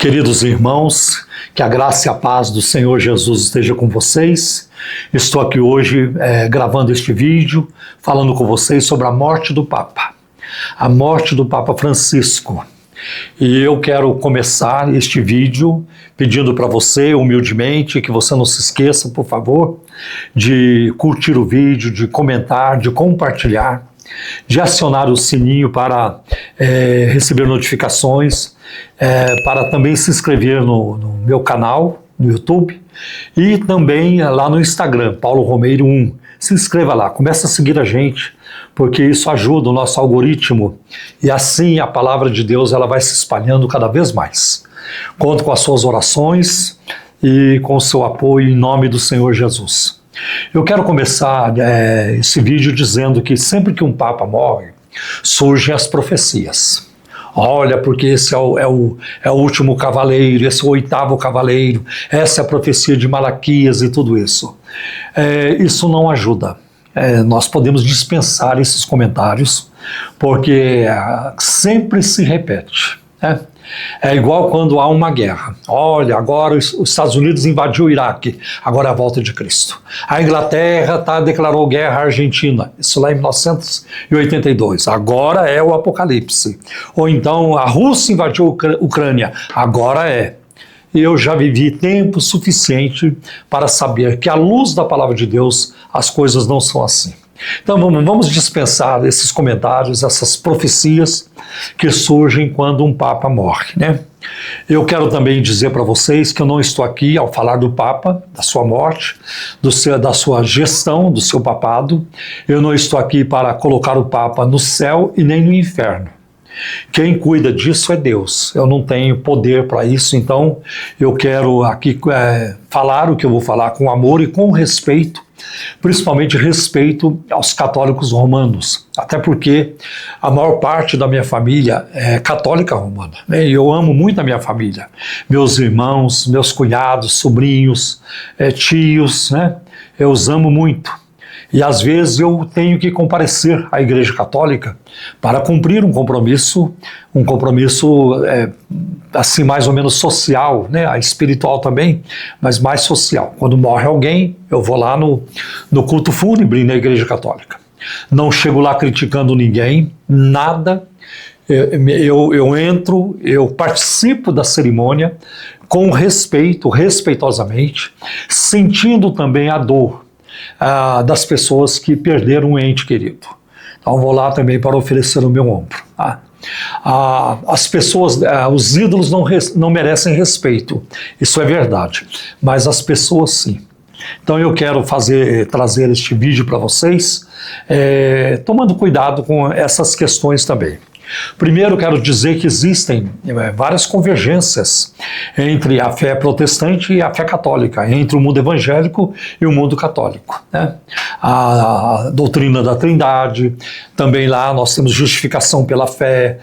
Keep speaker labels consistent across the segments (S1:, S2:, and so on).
S1: Queridos irmãos, que a graça e a paz do Senhor Jesus esteja com vocês. Estou aqui hoje gravando este vídeo, falando com vocês sobre a morte do Papa. A morte do Papa Francisco. E eu quero começar este vídeo pedindo para você, humildemente, que você não se esqueça, por favor, de curtir o vídeo, de comentar, de compartilhar, de acionar o sininho para receber notificações, para também se inscrever no meu canal, no YouTube, e também lá no Instagram, Paulo Romeiro 1. Se inscreva lá, comece a seguir a gente, porque isso ajuda o nosso algoritmo, e assim a palavra de Deus ela vai se espalhando cada vez mais. Conto com as suas orações e com o seu apoio em nome do Senhor Jesus. Eu quero começar esse vídeo dizendo que sempre que um Papa morre, surgem as profecias. Olha, porque esse é o último cavaleiro, esse é o oitavo cavaleiro, essa é a profecia de Malaquias e tudo isso. Isso não ajuda. Nós podemos dispensar esses comentários, porque sempre se repete. É igual quando há uma guerra. Olha, agora os Estados Unidos invadiu o Iraque, agora é a volta de Cristo. A Inglaterra declarou guerra à Argentina, isso lá em 1982, agora é o Apocalipse. Ou então a Rússia invadiu a Ucrânia, agora é. E eu já vivi tempo suficiente para saber que à luz da palavra de Deus as coisas não são assim. Então vamos dispensar esses comentários, essas profecias que surgem quando um Papa morre, né? Eu quero também dizer para vocês que eu não estou aqui ao falar do Papa, da sua morte, da sua gestão, do seu papado. Eu não estou aqui para colocar o Papa no céu e nem no inferno. Quem cuida disso é Deus. Eu não tenho poder para isso, então eu quero aqui falar o que eu vou falar com amor e com respeito, principalmente respeito aos católicos romanos, até porque a maior parte da minha família é católica romana, né? E eu amo muito a minha família, meus irmãos, meus cunhados, sobrinhos, tios, né? Eu os amo muito. E às vezes eu tenho que comparecer à Igreja Católica para cumprir um compromisso assim mais ou menos social, né? Espiritual também, mas mais social. Quando morre alguém, eu vou lá no culto fúnebre na Igreja Católica. Não chego lá criticando ninguém, nada. Eu entro, eu participo da cerimônia com respeito, respeitosamente, sentindo também a dor das pessoas que perderam um ente querido. Então vou lá também para oferecer o meu ombro. As pessoas, os ídolos não merecem respeito, isso é verdade, mas as pessoas sim. Então eu quero trazer este vídeo para vocês, tomando cuidado com essas questões também. Primeiro, quero dizer que existem várias convergências entre a fé protestante e a fé católica, entre o mundo evangélico e o mundo católico, né? A doutrina da Trindade, também lá nós temos justificação pela fé,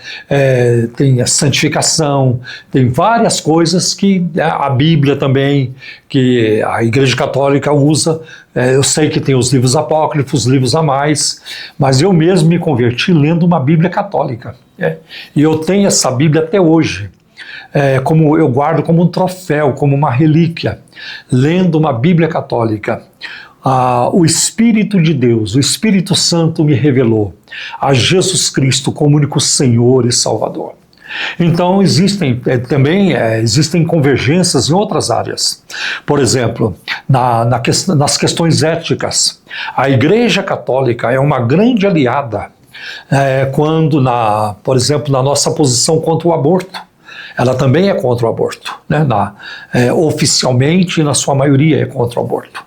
S1: tem a santificação, tem várias coisas que a Bíblia também, que a Igreja Católica usa. Eu sei que tem os livros apócrifos, livros a mais, mas eu mesmo me converti lendo uma Bíblia católica. E eu tenho essa Bíblia até hoje, como eu guardo como um troféu, como uma relíquia, lendo uma Bíblia católica. O Espírito de Deus, o Espírito Santo me revelou a Jesus Cristo como único Senhor e Salvador. Então existem convergências em outras áreas. Por exemplo, nas questões éticas, a Igreja Católica é uma grande aliada por exemplo, na nossa posição contra o aborto. Ela também é contra o aborto, né? Oficialmente, na sua maioria, é contra o aborto.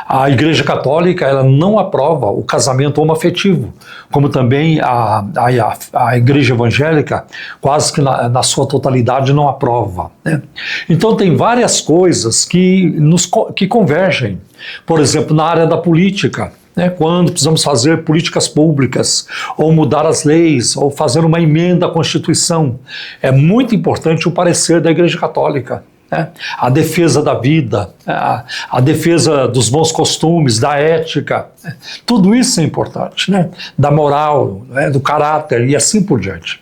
S1: A Igreja Católica ela não aprova o casamento homoafetivo, como também a Igreja Evangélica, quase que na sua totalidade, não aprova, né? Então tem várias coisas que convergem. Por exemplo, na área da política, né, quando precisamos fazer políticas públicas, ou mudar as leis, ou fazer uma emenda à Constituição, é muito importante o parecer da Igreja Católica. A defesa da vida, a defesa dos bons costumes, da ética, tudo isso é importante, né? Da moral, né? Do caráter e assim por diante.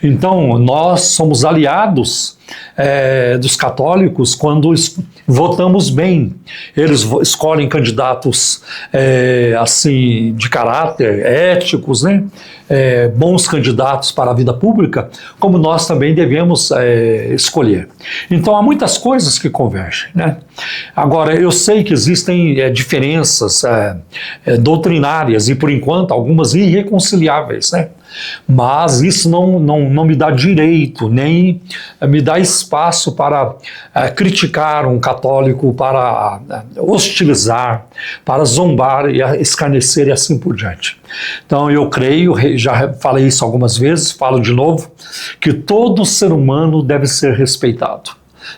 S1: Então, nós somos aliados dos católicos quando votamos bem. Eles escolhem candidatos assim de caráter, éticos, né? Bons candidatos para a vida pública, como nós também devemos escolher. Então há muitas coisas que convergem, né? Agora, eu sei que existem diferenças doutrinárias e, por enquanto, algumas irreconciliáveis, né? Mas isso não me dá direito, nem me dá espaço para criticar um católico, para hostilizar, para zombar e escarnecer e assim por diante. Então eu creio, já falei isso algumas vezes, falo de novo, que todo ser humano deve ser respeitado.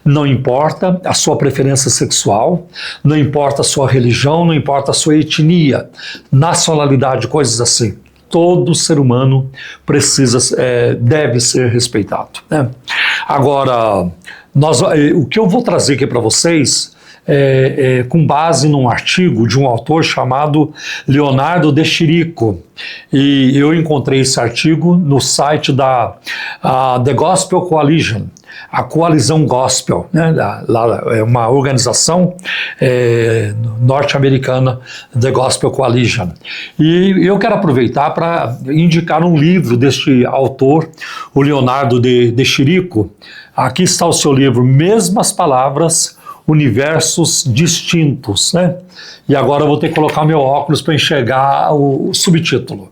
S1: Não importa a sua preferência sexual, não importa a sua religião, não importa a sua etnia, nacionalidade, coisas assim. Todo ser humano deve ser respeitado, né? Agora, o que eu vou trazer aqui para vocês com base num artigo de um autor chamado Leonardo de Chirico. E eu encontrei esse artigo no site da The Gospel Coalition, a Coalizão Gospel, né? É uma organização norte-americana, The Gospel Coalition. E eu quero aproveitar para indicar um livro deste autor, o Leonardo de Chirico. Aqui está o seu livro, Mesmas Palavras, Universos Distintos, né? E agora eu vou ter que colocar meu óculos para enxergar o subtítulo.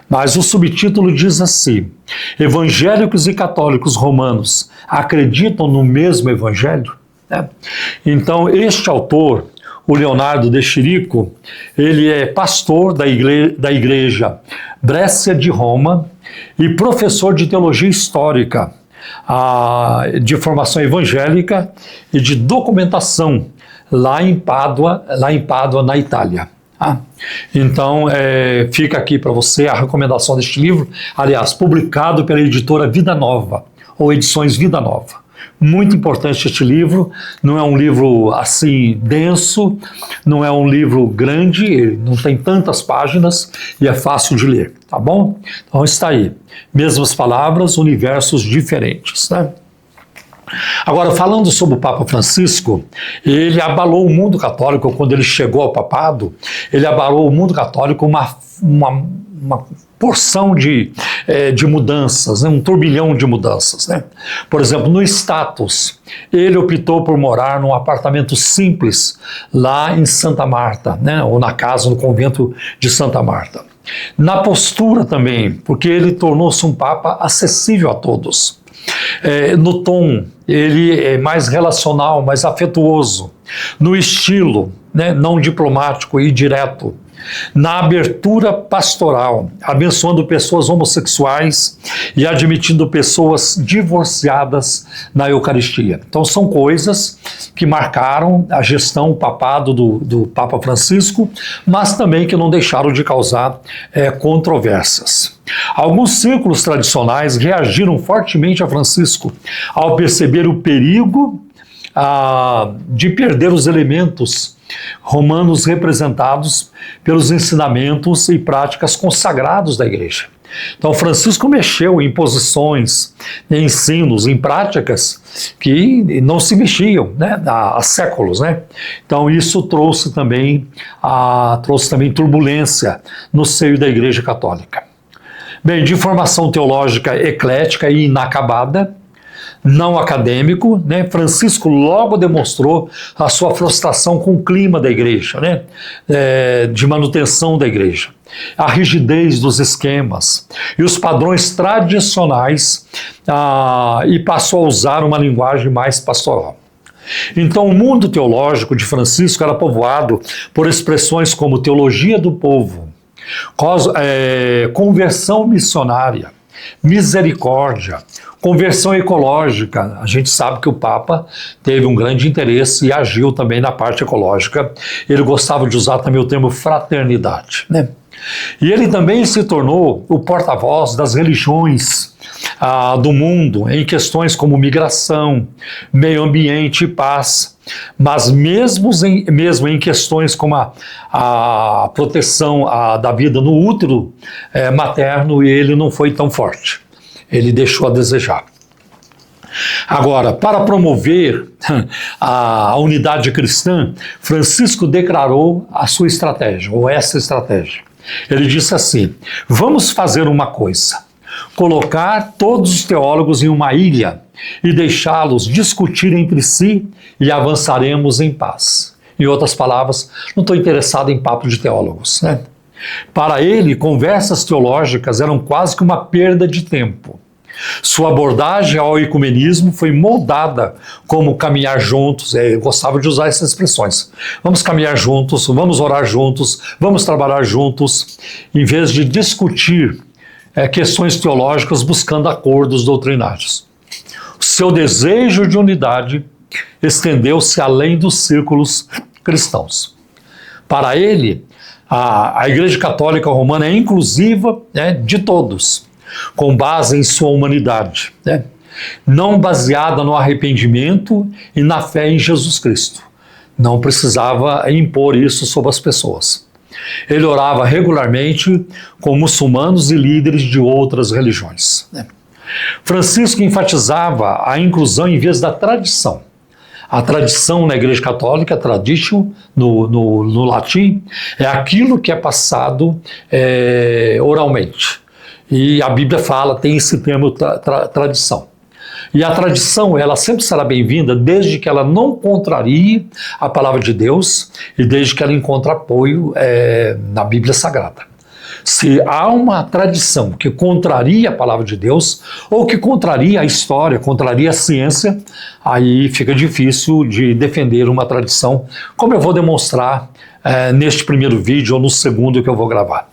S1: Mas o subtítulo diz assim: evangélicos e católicos romanos acreditam no mesmo evangelho? Né? Então, este autor, o Leonardo de Chirico, ele é pastor da igreja Brécia de Roma e professor de teologia histórica, de formação evangélica e de documentação lá em Pádua, na Itália. Então, fica aqui para você a recomendação deste livro, aliás, publicado pela editora Vida Nova, ou Edições Vida Nova. Muito importante este livro, não é um livro assim denso, não é um livro grande, não tem tantas páginas e é fácil de ler, tá bom? Então está aí, mesmas palavras, universos diferentes, né? Agora, falando sobre o Papa Francisco, ele abalou o mundo católico quando ele chegou ao papado, ele abalou o mundo católico uma porção de mudanças, né? Um turbilhão de mudanças, né? Por exemplo, no status, ele optou por morar num apartamento simples lá em Santa Marta, né? Ou na casa, no convento de Santa Marta. Na postura também, porque ele tornou-se um Papa acessível a todos. No tom, ele é mais relacional, mais afetuoso. No estilo, né, não diplomático e direto. Na abertura pastoral, abençoando pessoas homossexuais e admitindo pessoas divorciadas na Eucaristia. Então são coisas que marcaram a gestão, o papado do Papa Francisco, mas também que não deixaram de causar controvérsias. Alguns círculos tradicionais reagiram fortemente a Francisco ao perceber o perigo de perder os elementos romanos representados pelos ensinamentos e práticas consagrados da igreja. Então Francisco mexeu em posições, em ensinos, em práticas que não se mexiam, né, há séculos, né? Então isso trouxe também turbulência no seio da Igreja Católica. Bem, de formação teológica eclética e inacabada, não acadêmico, né? Francisco logo demonstrou a sua frustração com o clima da igreja, né? De manutenção da igreja, a rigidez dos esquemas e os padrões tradicionais, e passou a usar uma linguagem mais pastoral. Então o mundo teológico de Francisco era povoado por expressões como teologia do povo, conversão missionária, misericórdia, conversão ecológica. A gente sabe que o Papa teve um grande interesse e agiu também na parte ecológica. Ele gostava de usar também o termo fraternidade, né? E ele também se tornou o porta-voz das religiões do mundo em questões como migração, meio ambiente e paz, mas mesmo em questões como a proteção da vida no útero materno, ele não foi tão forte. Ele deixou a desejar. Agora, para promover a unidade cristã, Francisco declarou a sua estratégia, ou essa estratégia. Ele disse assim: vamos fazer uma coisa, colocar todos os teólogos em uma ilha e deixá-los discutir entre si e avançaremos em paz. Em outras palavras, não estou interessado em papo de teólogos, né? Para ele, conversas teológicas eram quase que uma perda de tempo. Sua abordagem ao ecumenismo foi moldada como caminhar juntos. Eu gostava de usar essas expressões. Vamos caminhar juntos, vamos orar juntos, vamos trabalhar juntos, em vez de discutir questões teológicas buscando acordos doutrinários. Seu desejo de unidade estendeu-se além dos círculos cristãos. Para ele, a Igreja Católica Romana é inclusiva, de todos, com base em sua humanidade, não baseada no arrependimento e na fé em Jesus Cristo. Não precisava impor isso sobre as pessoas. Ele orava regularmente com muçulmanos e líderes de outras religiões. Francisco enfatizava a inclusão em vez da tradição. A tradição na Igreja Católica, traditio, no latim, é aquilo que é passado oralmente. E a Bíblia fala, tem esse termo tradição. E a tradição, ela sempre será bem-vinda desde que ela não contrarie a palavra de Deus e desde que ela encontre apoio na Bíblia Sagrada. Se há uma tradição que contraria a palavra de Deus ou que contraria a história, contraria a ciência, aí fica difícil de defender uma tradição, como eu vou demonstrar neste primeiro vídeo ou no segundo que eu vou gravar.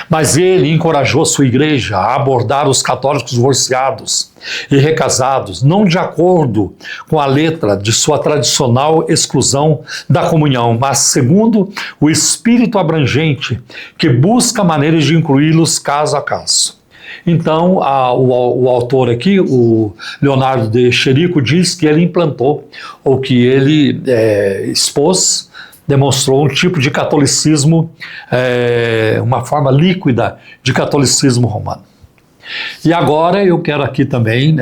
S1: Mas ele encorajou sua igreja a abordar os católicos divorciados e recasados, não de acordo com a letra de sua tradicional exclusão da comunhão, mas segundo o espírito abrangente que busca maneiras de incluí-los caso a caso. Então, o autor aqui, o Leonardo de Chirico, diz que ele implantou, ou que ele expôs, demonstrou um tipo de catolicismo, uma forma líquida de catolicismo romano. E agora eu quero aqui também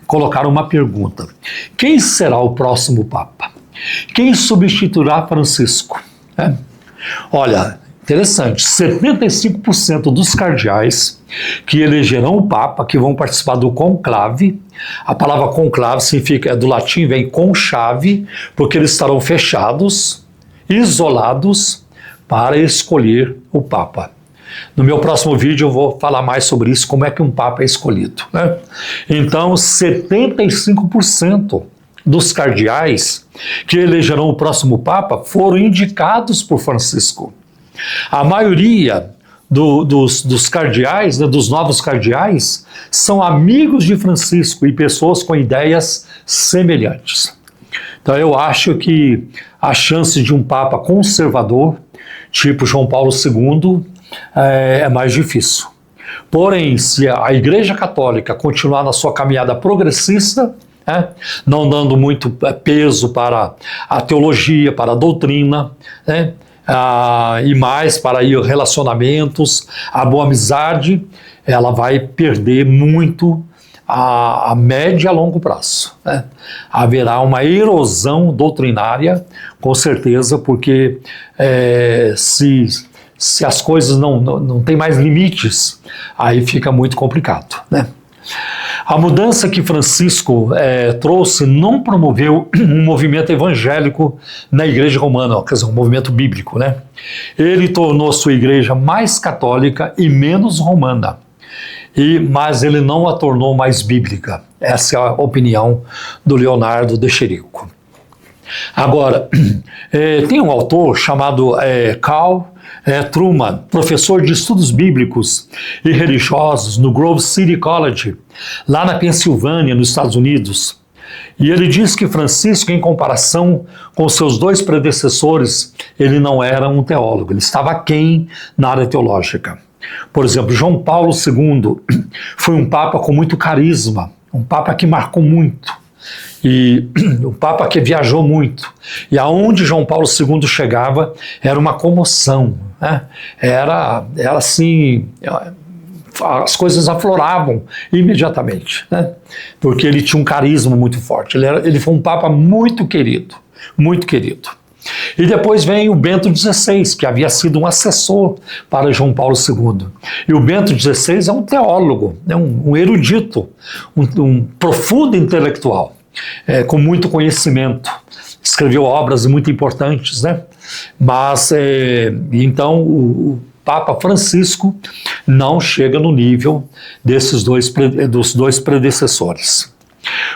S1: colocar uma pergunta. Quem será o próximo Papa? Quem substituirá Francisco? Olha, interessante, 75% dos cardeais que elegerão o Papa, que vão participar do conclave, a palavra conclave significa, do latim vem conchave, porque eles estarão fechados, isolados, para escolher o Papa. No meu próximo vídeo eu vou falar mais sobre isso, como é que um Papa é escolhido, Então, 75% dos cardeais que elegerão o próximo Papa foram indicados por Francisco. A maioria dos cardeais, dos novos cardeais, são amigos de Francisco e pessoas com ideias semelhantes. Então eu acho que a chance de um Papa conservador, tipo João Paulo II, é mais difícil. Porém, se a Igreja Católica continuar na sua caminhada progressista, não dando muito peso para a teologia, para a doutrina, e mais para relacionamentos, a boa amizade, ela vai perder muito a médio e a longo prazo. Haverá uma erosão doutrinária, com certeza, porque se as coisas não têm mais limites, aí fica muito complicado. A mudança que Francisco trouxe não promoveu um movimento evangélico na Igreja Romana, quer dizer, um movimento bíblico. Ele tornou sua igreja mais católica e menos romana. Mas ele não a tornou mais bíblica. Essa é a opinião do Leonardo de Chirico. Agora, tem um autor chamado Carl Truman, professor de estudos bíblicos e religiosos no Grove City College, lá na Pensilvânia, nos Estados Unidos. E ele diz que Francisco, em comparação com seus dois predecessores, ele não era um teólogo, ele estava aquém na área teológica. Por exemplo, João Paulo II foi um papa com muito carisma, um papa que marcou muito, e um papa que viajou muito. E aonde João Paulo II chegava era uma comoção, né? Era assim, as coisas afloravam imediatamente, né? Porque ele tinha um carisma muito forte. Ele foi um papa muito querido, muito querido. E depois vem o Bento XVI, que havia sido um assessor para João Paulo II. E o Bento XVI é um teólogo, é um erudito, um profundo intelectual, com muito conhecimento. Escreveu obras muito importantes, né? Mas, então, o Papa Francisco não chega no nível dos dois predecessores.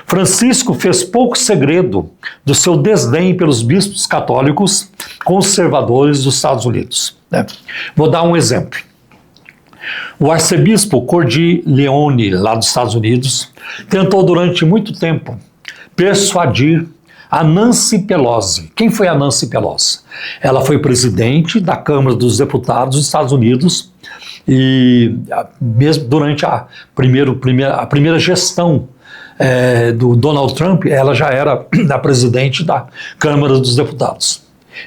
S1: Francisco fez pouco segredo do seu desdém pelos bispos católicos conservadores dos Estados Unidos, né? Vou dar um exemplo. O arcebispo Cordileone, lá dos Estados Unidos, tentou durante muito tempo persuadir a Nancy Pelosi. Quem foi a Nancy Pelosi? Ela foi presidente da Câmara dos Deputados dos Estados Unidos e mesmo durante a primeira gestão do Donald Trump, ela já era a presidente da Câmara dos Deputados.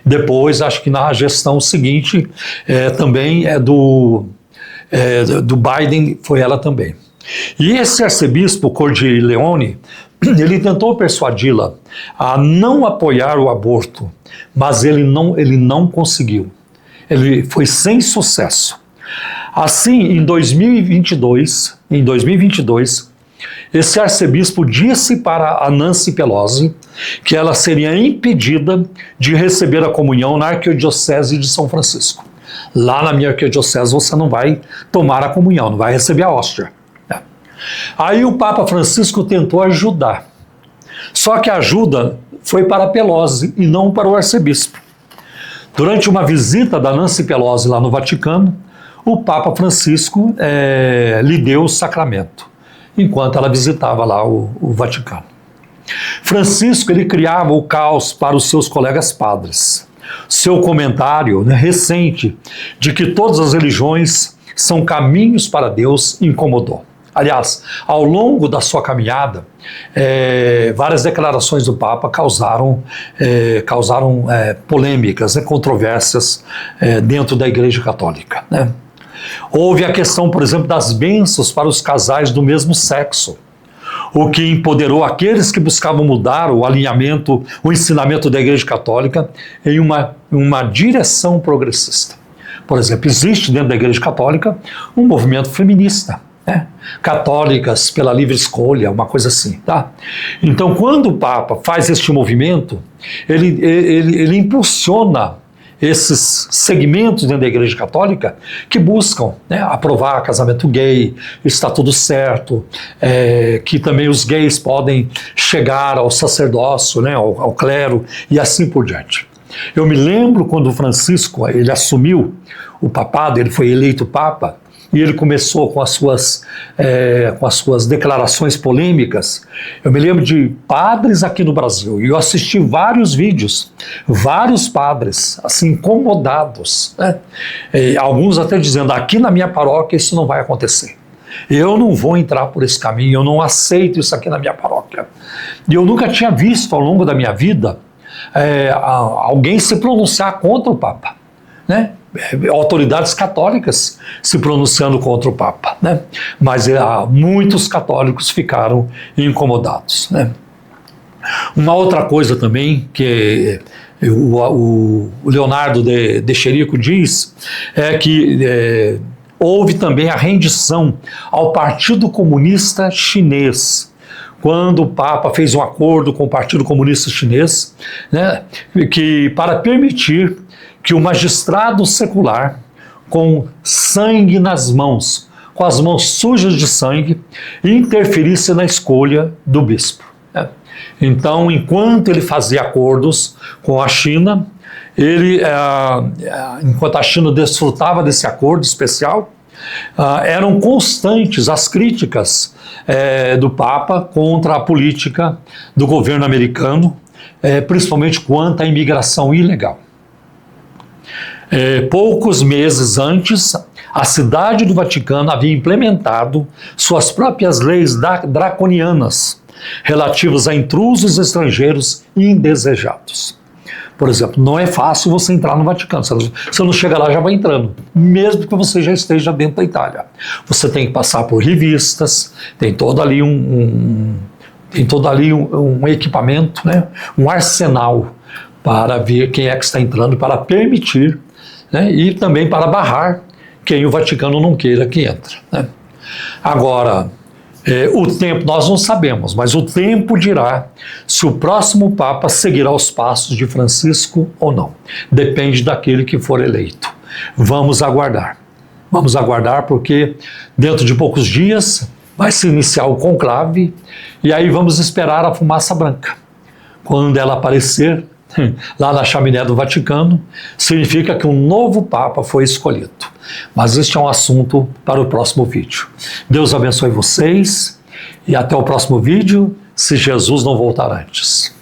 S1: Depois, acho que na gestão seguinte, também do Biden, foi ela também. E esse arcebispo Cordileone, ele tentou persuadi-la a não apoiar o aborto, mas ele não conseguiu. Ele foi sem sucesso. Assim, em 2022, esse arcebispo disse para a Nancy Pelosi que ela seria impedida de receber a comunhão na Arquidiocese de São Francisco. Lá na minha Arquidiocese você não vai tomar a comunhão, não vai receber a hóstia. Aí o Papa Francisco tentou ajudar, só que a ajuda foi para Pelosi e não para o arcebispo. Durante uma visita da Nancy Pelosi lá no Vaticano, o Papa Francisco lhe deu o sacramento, enquanto ela visitava lá o Vaticano. Francisco, ele criava o caos para os seus colegas padres. Seu comentário, né, recente de que todas as religiões são caminhos para Deus incomodou. Aliás, ao longo da sua caminhada, várias declarações do Papa causaram polêmicas, né, controvérsias dentro da Igreja Católica, né? Houve a questão, por exemplo, das bênçãos para os casais do mesmo sexo, o que empoderou aqueles que buscavam mudar o alinhamento, o ensinamento da Igreja Católica em uma direção progressista. Por exemplo, existe dentro da Igreja Católica um movimento feminista, né? Católicas pela livre escolha, uma coisa assim, tá? Então, quando o Papa faz este movimento, ele impulsiona esses segmentos dentro da Igreja Católica que buscam, né, aprovar casamento gay, está tudo certo, que também os gays podem chegar ao sacerdócio, né, ao clero e assim por diante. Eu me lembro quando o Francisco ele assumiu o papado, ele foi eleito Papa, e ele começou com as suas declarações polêmicas. Eu me lembro de padres aqui no Brasil, e eu assisti vários vídeos, vários padres, assim, incomodados, né? Alguns até dizendo, aqui na minha paróquia isso não vai acontecer. Eu não vou entrar por esse caminho, eu não aceito isso aqui na minha paróquia. E eu nunca tinha visto ao longo da minha vida alguém se pronunciar contra o Papa, né? Autoridades católicas se pronunciando contra o Papa, né? Mas muitos católicos ficaram incomodados, né? Uma outra coisa também que o Leonardo de Chirico diz é que houve também a rendição ao Partido Comunista Chinês, quando o Papa fez um acordo com o Partido Comunista Chinês, né, que para permitir que o magistrado secular, com sangue nas mãos, com as mãos sujas de sangue, interferisse na escolha do bispo, né? Então, enquanto ele fazia acordos com a China, enquanto a China desfrutava desse acordo especial, eram constantes as críticas do Papa contra a política do governo americano, principalmente quanto à imigração ilegal. Poucos meses antes, A cidade do Vaticano havia implementado suas próprias leis draconianas relativas a intrusos estrangeiros indesejados. Por exemplo, não é fácil você entrar no Vaticano. Você não chega lá e já vai entrando, mesmo que você já esteja dentro da Itália. Você tem que passar por revistas, tem todo ali um equipamento, né, um arsenal para ver quem é que está entrando, para permitir, né, e também para barrar quem o Vaticano não queira que entre, né. Agora, o tempo nós não sabemos, mas o tempo dirá se o próximo Papa seguirá os passos de Francisco ou não. Depende daquele que for eleito. Vamos aguardar. Vamos aguardar porque dentro de poucos dias vai se iniciar o conclave e aí vamos esperar a fumaça branca. Quando ela aparecer lá na chaminé do Vaticano, significa que um novo Papa foi escolhido. Mas este é um assunto para o próximo vídeo. Deus abençoe vocês e até o próximo vídeo, se Jesus não voltar antes.